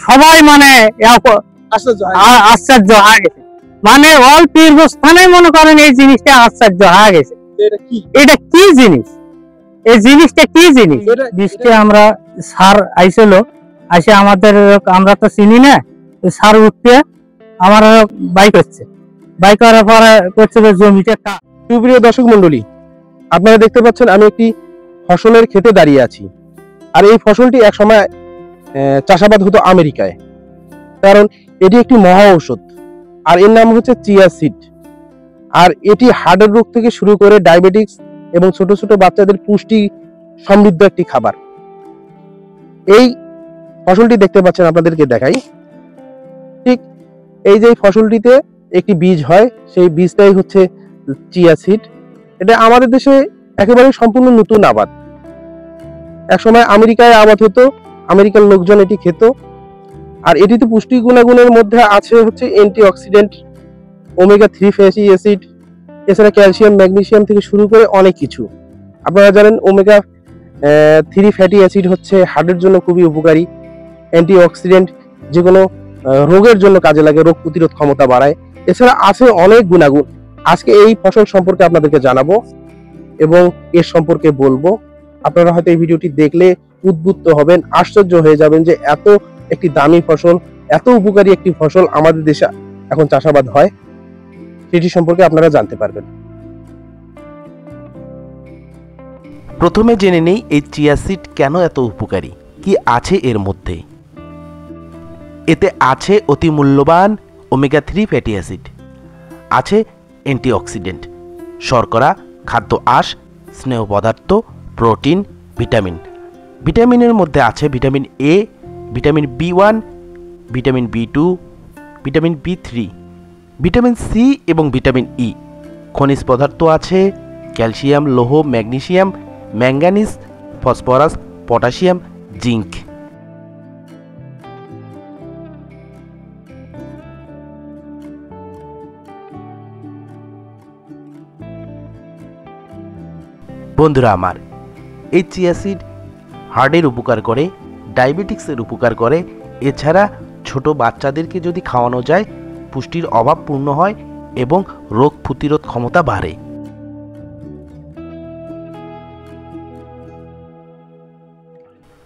সবাই মানে আশ্চর্য হয়ে গেছে, মানে অল্প স্থানে মনে করেন এই জিনিসটা আশ্চর্য হয়ে গেছে। এটা কি জিনিস, এই জিনিসটা কি জিনিস? বৃষ্টি আমরা সার আইছিল, আসে আমাদের, আমরা তো চিনি না, সার উঠতে আমার বাইক হচ্ছে, বাইক করার পরে করছে জমিটা। সুপ্রিয় দর্শক মন্ডলী, আপনারা দেখতে পাচ্ছেন আমি একটি ফসলের ক্ষেতে দাঁড়িয়ে আছি। আর এই ফসলটি এক সময় চাষাবাদ হতো আমেরিকায়, কারণ এটি একটি মহা ঔষধ, আর এর নাম হচ্ছে চিয়া সিড। আর এটি হার্টের রোগ থেকে শুরু করে ডায়াবেটিক্স এবং ছোট ছোট বাচ্চাদের পুষ্টি সমৃদ্ধ একটি খাবার। এই ফসলটি দেখতে পাচ্ছেন, আপনাদেরকে দেখাই। ঠিক এই যে ফসলটিতে একটি বীজ হয়, সেই বীজটাই হচ্ছে চিয়া সিড। এটা আমাদের দেশে একেবারে সম্পূর্ণ নতুন আবাদ। একসময় আমেরিকায় আবাদ হতো, আমেরিকার লোকজন এটি খেত। আর এটিতে পুষ্টি গুণাগুণের মধ্যে আছে হচ্ছে অ্যান্টিঅক্সিডেন্ট, ওমেগা 3 ফ্যাটি অ্যাসিড, এছাড়া ক্যালসিয়াম, ম্যাগনেসিয়াম থেকে শুরু করে অনেক কিছু। আপনারা জানেন ওমেগা 3 ফ্যাটি অ্যাসিড হচ্ছে হার্টের জন্য খুবই উপকারী, অ্যান্টিঅক্সিডেন্ট, যে কোনো রোগের জন্য কাজে লাগে, রোগ প্রতিরোধ ক্ষমতা বাড়ায়। এছাড়া আছে অনেক গুণাগুণ। আজকে এই ফসল সম্পর্কে আপনাদেরকে জানাবো এবং এর সম্পর্কে বলবো। আপনারা হয়তো এই ভিডিওটি দেখলে উদ্বুদ্ধ হবেন, আশ্চর্য হয়ে যাবেন যে এত একটি দামি ফসল, এত উপকারী একটি ফসল আমাদের দেশে এখন চাষাবাদ হয়, সেটি সম্পর্কে আপনারা জানতে পারবেন। প্রথমে জেনে নেই এই চিয়া সিড কেন এত উপকারী, কি আছে এর মধ্যে। এতে আছে অতি মূল্যবান ওমেগা 3 ফ্যাটি অ্যাসিড, আছে অ্যান্টিঅক্সিডেন্ট, শর্করা, খাদ্য আঁশ, স্নেহ পদার্থ, প্রোটিন, ভিটামিন। ভিটামিনের মধ্যে আছে vitamin A, vitamin B1, vitamin B2, vitamin B3, vitamin C এবং ভিটামিন ই। খনিজ পদার্থ আছে ক্যালসিয়াম, লৌহ, magnesium, manganese, phosphorus, potassium, zinc. বন্ধুরা আমার, এই চিয়া সিড হার্টের উপকার করে, ডায়াবেটিক্সের উপকার করে। এছাড়া ছোট বাচ্চাদেরকে যদি খাওয়ানো যায়, পুষ্টির অভাব পূর্ণ হয় এবং রোগ প্রতিরোধ ক্ষমতা বাড়ে।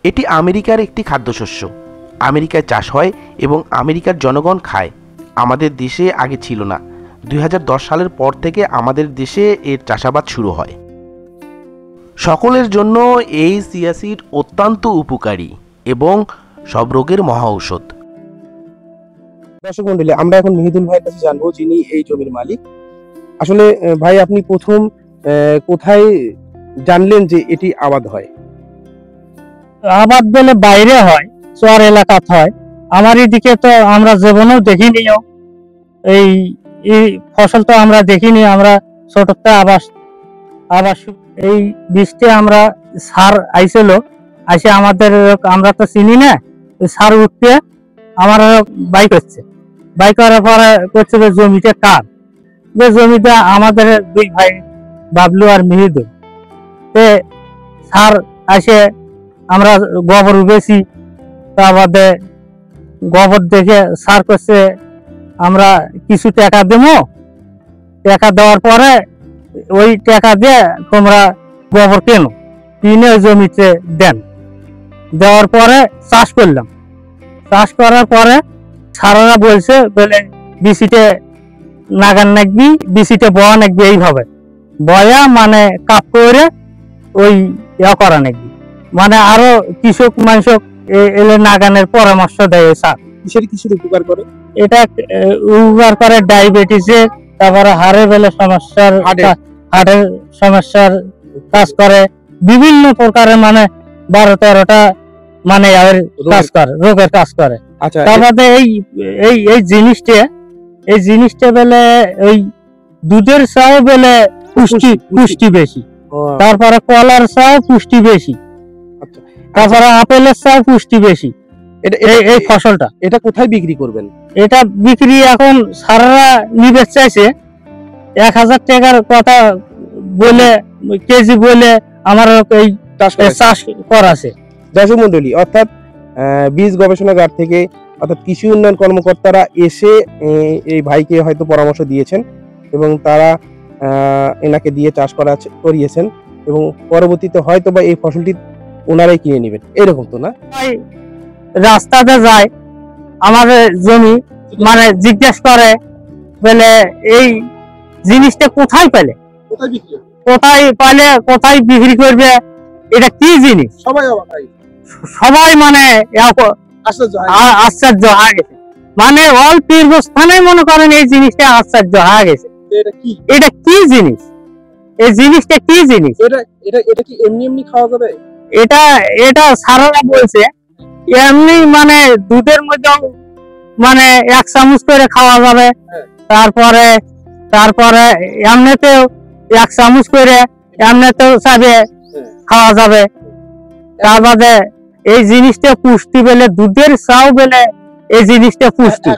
এটি আমেরিকার একটি খাদ্যশস্য, আমেরিকায় চাষ হয় এবং আমেরিকার জনগণ খায়। আমাদের দেশে আগে ছিল না, 2010 সালের পর থেকে আমাদের দেশে এর চাষাবাদ শুরু হয়। সকলের জন্য এই চিয়া সিড অত্যন্ত উপকারী এবং সব রোগের মহা ঔষধ। দর্শক মন্ডলী, আমরা এখন মিহিদুল ভাইয়ের কাছে জানবো, যিনি এই জমির মালিক। আসলে ভাই, আপনি প্রথম কোথায় জানলেন যে এটি আবাদ হয়? আবাদ বলে বাইরে হয়, চর এলাকাত হয়, আমার এদিকে তো আমরা জীবনেও দেখিনি। এই ফসল তো আমরা দেখিনি, আমরা ছোটতে আবাস এই বৃষ্টি আমরা সার আইছিল, আসে আমাদের, আমরা তো চিনি না, সার উঠতে আমার বাইক হচ্ছে, বাইক করার পরে করছে জমিটা কার, যে জমিটা আমাদের দুই ভাই বাবলু আর মিহিদুল। সার আসে আমরা গোবর উঠেছি, তারপরে গোবর দেখে সার করছে আমরা কিছু টাকা দেবো, টাকা দেওয়ার পরে ওই টাকা দিয়ে তোমরা গোবর কেনো, কিনে জমিতে দেন। দেওয়ার পরে চাষ করলাম, চাষ করার পরে সারারা বলছে বলে বিসিতে নাগান নাকবি, বিসিতে বয়া নাকবি, এইভাবে বয়া মানে কাপ করে ওই ইয়া করা নাকবি, মানে আরো কৃষক মানুষক এলে নাগানের পরামর্শ দেয়। স্যার কিসের উপকার করে? এটা উপকার করে ডায়াবেটিসের, তারপরে হাড়ের বেলে সমস্যার, হার্টের সমস্যার কাজ করে, বিভিন্ন প্রকারের মানে 12-13টা মানে কাজ করে, রোগের কাজ করে। তারপরে এই জিনিসটা বেলে ওই দুধের চাও বেলে পুষ্টি বেশি, তারপরে কলার চাও পুষ্টি বেশি, তারপরে আপেলের চাও পুষ্টি বেশি। এই ফসলটা এটা কোথায় বিক্রি করবেন? এটা বিক্রি এখন সারারা নিবে চাইছে 1000 টাকার কথা বলে, কেজি বলে আমার এই চাষ করাছে। দর্শক মন্ডলী, অর্থাৎ বীজ গবেষণাগার থেকে অর্থাৎ কৃষি উন্নয়ন কর্মকর্তারা এসে এই ভাইকে হয়তো পরামর্শ দিয়েছেন এবং তারা এনাকে দিয়ে চাষ করিয়েছেন এবং পরবর্তীতে হয়তো বা এই ফসলটি ওনারাই কিনে নেবেন, এরকম তো না? রাস্তাতে যায় আমাদের জমি মানে জিজ্ঞেস করে বলে এই জিনিসটা কোথায় পেলে, কোথায় পাইলে, কোথায় বিক্রি করবে, এটা কি জিনিস? সবাই মানে আশ্চর্য হয়ে গেছে, মানে অল তীর্থস্থানে মনে করেন এই জিনিসটা আশ্চর্য হয়ে গেছে। এটা কি জিনিস, এই জিনিসটা কি জিনিস? এটা কি এমনি এমনি খাওয়া যাবে? এটা সারারা বলছে এমনি মানে দুধের মধ্যে মানে 1 চামচ করে খাওয়া যাবে, তারপরে এমনিতেও 1 চামচ করে এমনিতেও চাবে খাওয়া যাবে। তার বাদে এই জিনিসটা পুষ্টি বলে, দুধের চাও বলে এই জিনিসটা পুষ্টি।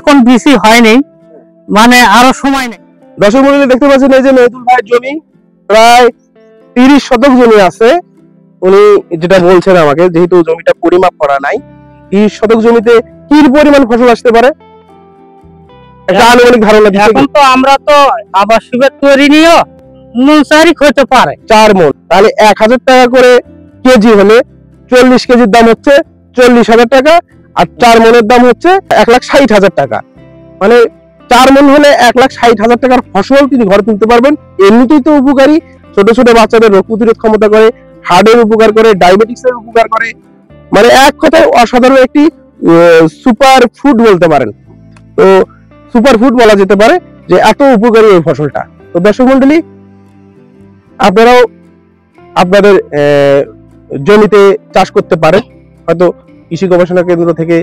এখন বেশি হয়নি, মানে আরো সময় নেই। দর্শক মণ্ডলী দেখতে পাচ্ছেন এই যে মেহেদুল ভাইয়ের জমি প্রায় 30 শতক জমি আছে। উনি যেটা বলছেন আমাকে, যেহেতু জমিটা পরিমাপ করা নাই, 30 শতক জমিতে কি পরিমাণ ফসল আসতে পারে একটা আনুমানিক ধারণা দিতে? এখন তো আমরা তো আবাসিক তৈরি নিও নুনসারিক হতে পারে 4 মণ, তাহলে 1000 টাকা করে কেজি হলে 40 কেজির দাম হচ্ছে 40,000 টাকা, আর 4 মণের দাম হচ্ছে 1,60,000 টাকা। মানে 4 মণ হলে 1,60,000 টাকার ফসল তিনি ঘরে তুলতে পারবেন। এমনিতেই তো উপকারী, ছোট ছোট বাচ্চাদের রোগ প্রতিরোধ ক্ষমতা করে, হার্টের উপকার করে, ডায়াবেটিক্সের উপকার করে, মানে এক কথায় অসাধারণ একটি সুপার ফুড বলতে পারেন। তো সুপার ফুড বলা যেতে পারে যে এত উপকারী এই ফসলটা। তো দর্শক মণ্ডলী, আপনারাও আপনাদের জমিতে চাষ করতে পারেন। হয়তো কৃষি গবেষণা কেন্দ্র থেকে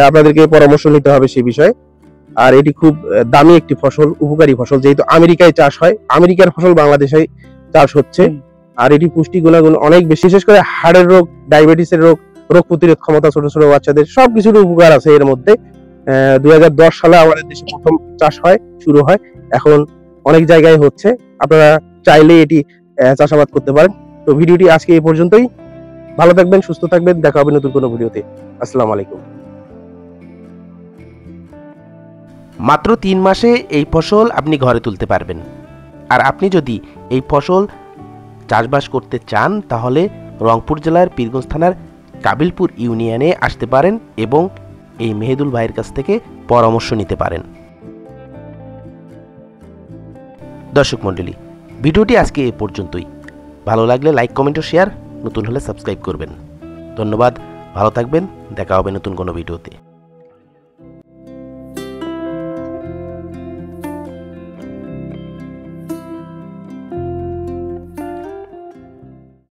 আপনাদেরকে পরামর্শ নিতে হবে সেই বিষয়ে। আর এটি খুব দামি একটি ফসল, উপকারী ফসল, যেহেতু আমেরিকায় চাষ হয়, আমেরিকার ফসল বাংলাদেশে চাষ হচ্ছে। আর এটি পুষ্টি গুণাগুণ অনেক বেশি, বিশেষ করে হাড়ের রোগ, ডায়াবেটিসের রোগ, রোগ প্রতিরোধ ক্ষমতা, ছোট ছোট বাচ্চাদের সবকিছুর উপকার আছে এর মধ্যে। 2010 সালে আমাদের দেশে প্রথম চাষ শুরু হয়, এখন অনেক জায়গায় হচ্ছে। আপনারা চাইলে এটি চাষাবাদ করতে পারেন। তো ভিডিওটি আজকে এই পর্যন্তই। ভালো থাকবেন, সুস্থ থাকবেন, দেখা হবে নতুন কোনো ভিডিওতে। আসসালামু আলাইকুম। মাত্র 3 মাসে এই ফসল আপনি ঘরে তুলতে পারবেন। আর আপনি যদি এই ফসল চাষবাস করতে চান তাহলে রংপুর জেলার পীরগঞ্জ থানার কাবিলপুর ইউনিয়নে আসতে পারেন এবং এই মেহেদুল ভাইয়ের কাছ থেকে পরামর্শ নিতে পারেন। দর্শক মণ্ডলী, ভিডিওটি আজকে এ পর্যন্তই। ভালো লাগলে লাইক, কমেন্ট ও শেয়ার, নতুন হলে সাবস্ক্রাইব করবেন। ধন্যবাদ, ভালো থাকবেন, দেখা হবে নতুন কোনো ভিডিওতে।